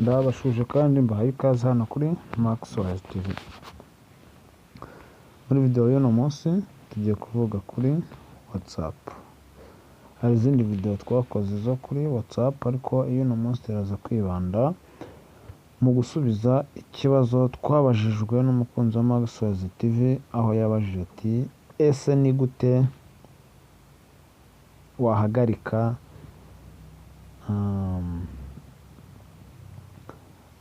Ndabashuje kandi mbahaye ikaze hano kuri Maxwell TV. Muri video y'uno munsi tugiye kuvuga kuri WhatsApp. Hari izindi video twakoze zo kuri WhatsApp, ariko iy'uno munsi turaza kwibanda mu gusubiza ikibazo twabajijwe n'umukunzi wa Maxwell TV, aho yabajije ati ese ni gute wahagarika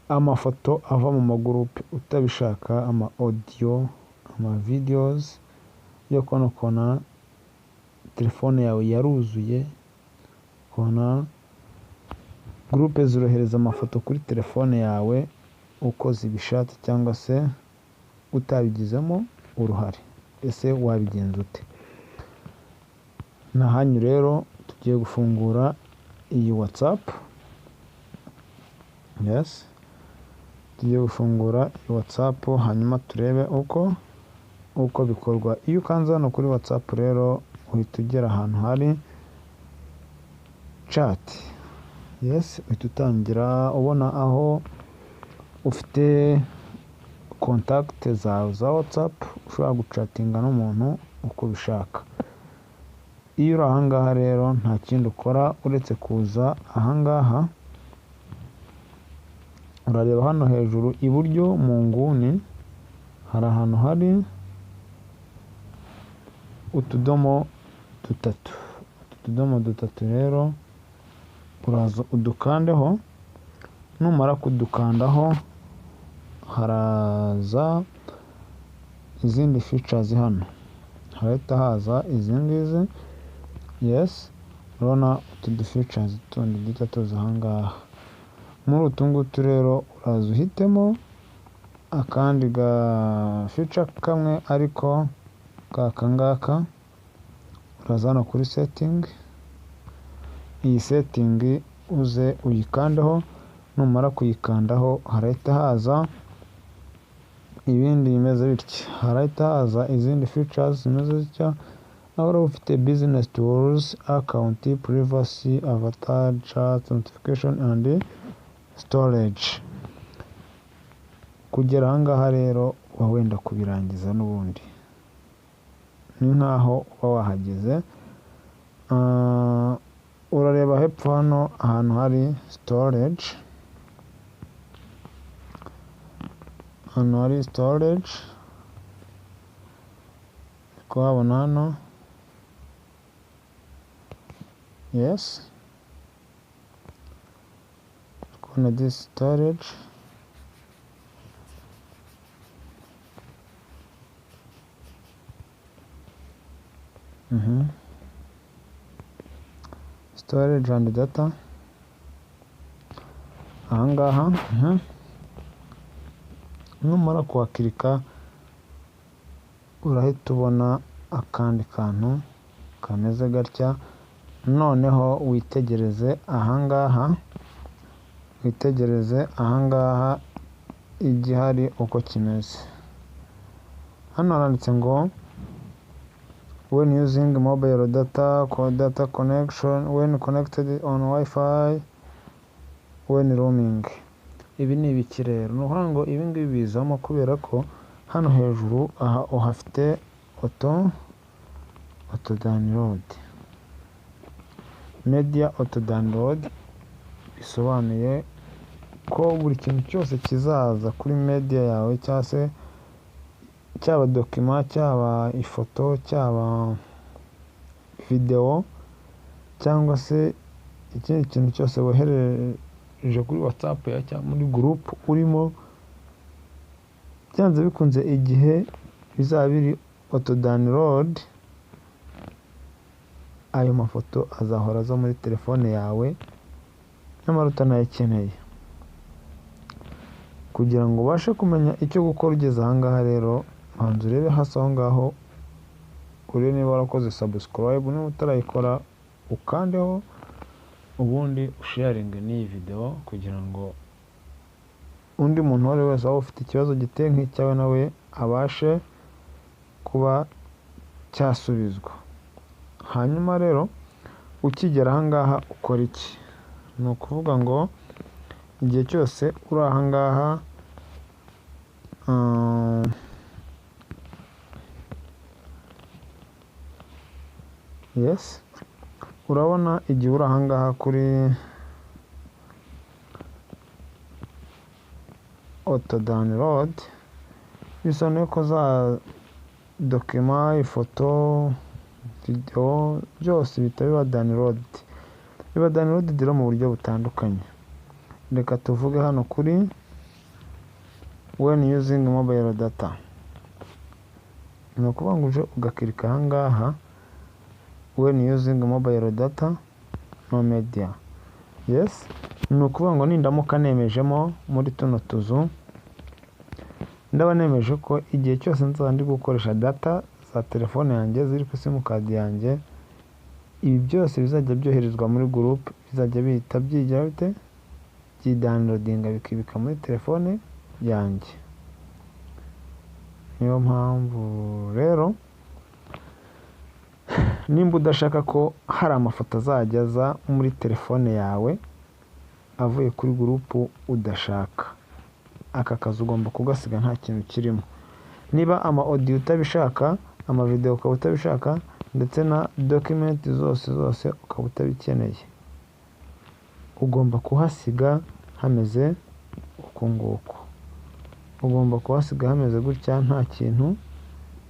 amafoto ava mu magurupe utabishaka, ama audio, ama videos yo konokona telefone yawe yaruzuye, kona groupe zirohereza amafoto kuri telefone yawe uko zibishatse cyangwa se utabigizemo uruhare. Ese wabigenza ute? Nahanyu rero tugiye gufungura iyi WhatsApp. Yes, tugiye gufungura iyi WhatsApp hanyuma turebe uko bikorwa. Iyo ukanze hano kuri WhatsApp rero uhita ugera ahantu hari chat. Yes, uhita utangira ubona aho ufite contact zawe za WhatsApp, ushobora guchatinga n'umuntu uko bishaka. Iyo uri ahangaha rero nta kindi ukora uretse kuza ahangaha, urareba hano hejuru iburyo mu nguni hari ahantu hari utudomo dutatu rero uraza udukandeho. Numara kudukandaho haraza izindi features hano, harahita haza izi ngizi. Yes, urabona utu features tundi dutatu ahangaha. Muri utu ngutu rero uraza uhitemo akandi ga feature kamwe, ariko kakangaka uraza hano kuri setting. Iyi setting uze uyikandaho, numara kuyikandaho harahita haza ibindi bimeze bitya, harahita haza izindi features zimeze bitya. Aho ufite business tools, account, privacy, avatar, chat, notification and storage. Kugera ahangaha rero uba wenda kubirangiza n'ubundi, ni nkaho uba wahageze. Urareba hepfo hano ahantu hari storage, hano hari storage kuhabona hano. Yes, kuna this storage. Storage and data ahangaha. Numara kuhakirika urahita ubona akandi kantu kameze gatya. Noneho witegereze ahangaha igihari uko kimeze. Hano handitse ngo when using mobile data, data connection, when connected on Wi-Fi, when roaming. Ibi ni ibiki rero? Ni ukuvuga ngo ibi ngibi bizamo kubera ko hano hejuru aha uhafite auto download, media auto download. Bisobanuye ko buri kintu cyose kizaza kuri media yawe, cyangwa se cyaba document, cyaba ifoto, cyaba video, cyangwa se ikindi kintu cyose wohereje kuri WhatsApp ya cyangwa muri group urimo, byanze bikunze igihe bizaba biri auto download, ayo mafoto azahora aza muri telefone yawe nyamara utanayakeneye. Kugira ngo ubashe kumenya icyo gukora ugeze ahangaha rero, banza urebe hasi aho ngaho, urebe niba warakoze subscribe, niba utarayikora ukandeho, ubundi usharinge n'iyi video kugira ngo undi muntu uwo ari we wese waba ufite ikibazo giteye nk'icyawe nawe abashe kuba cyasubizwa. Hanyuma rero ukigera ahangaha ukora iki? Ni ukuvuga ngo igihe cyose uri aha ngaha yes, urabona igihe uri aha ngaha kuri auto download, bisobanuye ko za dokima, ifoto, video byose bihita biba download rero mu buryo butandukanye. Reka tuvuge hano kuri when using mobile data, ni ukuvuga ngo uje ugakirika aha ngaha when using mobile data no media. Yes, ni ukuvuga ngo nindamuka nemejemo muri tuno tuzu, ndaba nemeje ko igihe cyose nzaba ndi gukoresha data za telefone yanjye ziri ku simukadi yanjye, ibi byose bizajya byoherezwa muri group, bizajya bihita byigira bite, byidownloadinga bikibika muri telefone yanjye. Niyo mpamvu rero nimba udashaka ko hari amafoto azajya aza muri telefone yawe avuye kuri group udashaka, aka kazi ugomba kugasiga nta kintu kirimo. Niba ama audio utabishaka, ama video ukaba utabishaka, ndetse na document zose ukaba utabikeneye, ugomba kuhasiga hameze uku nguku. Ugomba kuhasiga hameze gutya nta kintu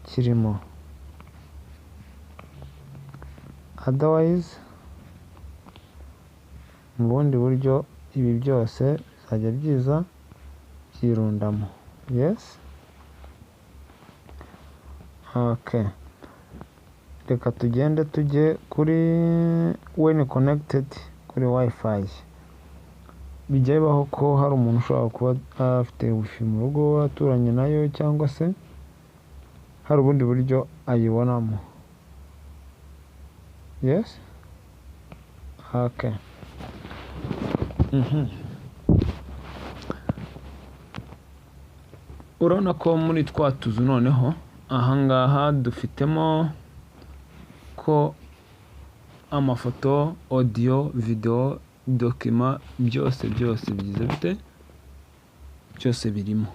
kirimo. Otherwise mu bundi buryo ibi byose bizajya byiza byirundamo. Yes, okay, reka tugende tujye kuri when connected kuri wifi. Bijya bibaho ko hari umuntu ushobora kuba afite wifi mu rugo aturanye nayo, cyangwa se hari ubundi buryo ayibonamo. Yes, okay. Urabona ko muri twa tuzu noneho aha ngaha dufitemo ko amafoto, audio, video, dokima byose bigize bite, byose birimo.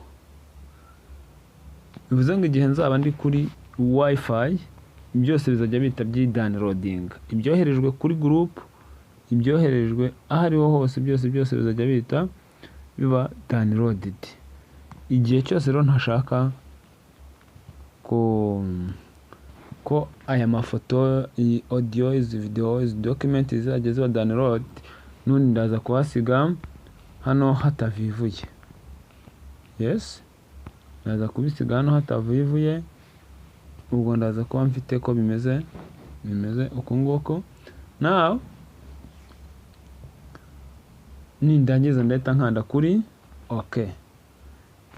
Bivuze ngo igihe nzaba ndi kuri wifi, byose bizajya bihita byidownloadinga, ibyoherejwe kuri group, ibyoherejwe ahariho hose, byose bizajya bihita biba downloaded. Igihe cyose rero ntashaka ko aya mafoto, audio, video, document zizajya ziba download, nundi ndaza kuhasiga hano hatavivuye. Yes, ndaza kubisiga hano hatavivuye, ubwo ndaza kuba mfite ko bimeze uko nguko. Now nindangiza ndahita nkanda kuri okay.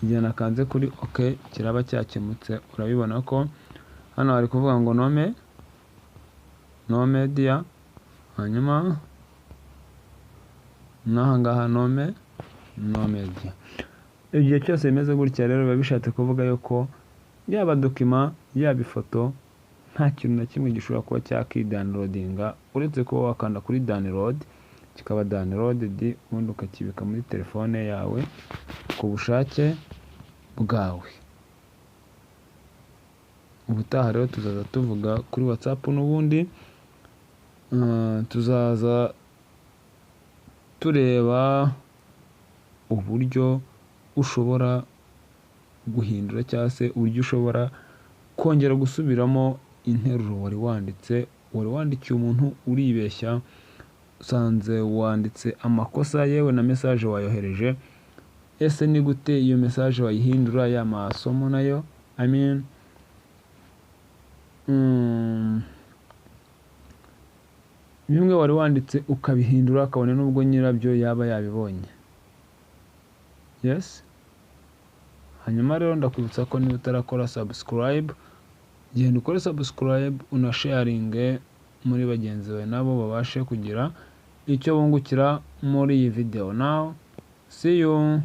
Igihe nakanze kuri okay kiraba cyakemutse. Urabibona ko hano hari kuvuga ngo no media, hanyuma n'aha ngaha no media. Igihe cyose bimeze gutya rero biba bishatse kuvuga yuko yaba dokima yaba ifoto nta kintu na kimwe gishobora kuba cyakidownloadinga uretse kuba wakanda kuri download, kikaba downloaded, ubundi ukakibika muri telefone yawe ku bushake bwawe. Ubutaha rero tuzaza tuvuga kuri WhatsApp, n'ubundi tuzaza tureba uburyo ushobora guhindura cyangwa se uburyo ushobora kongera gusubiramo interuro wari wandikiye umuntu uribeshya, usanze wanditse amakosa, yewe na message wayohereje, ese ni gute iyo message wayihindura, ya masomo nayo bimwe wari wanditse ukabihindura kabone n'ubwo nyirabyo yaba yabibonye. Yes, hanyuma rero ndakwibutsa ko niba utarakora subscribe, genda ukore subscribe, unasharinge muri bagenzi bawe nabo babashe kugira icyo bungukira muri iyi video. Now see you.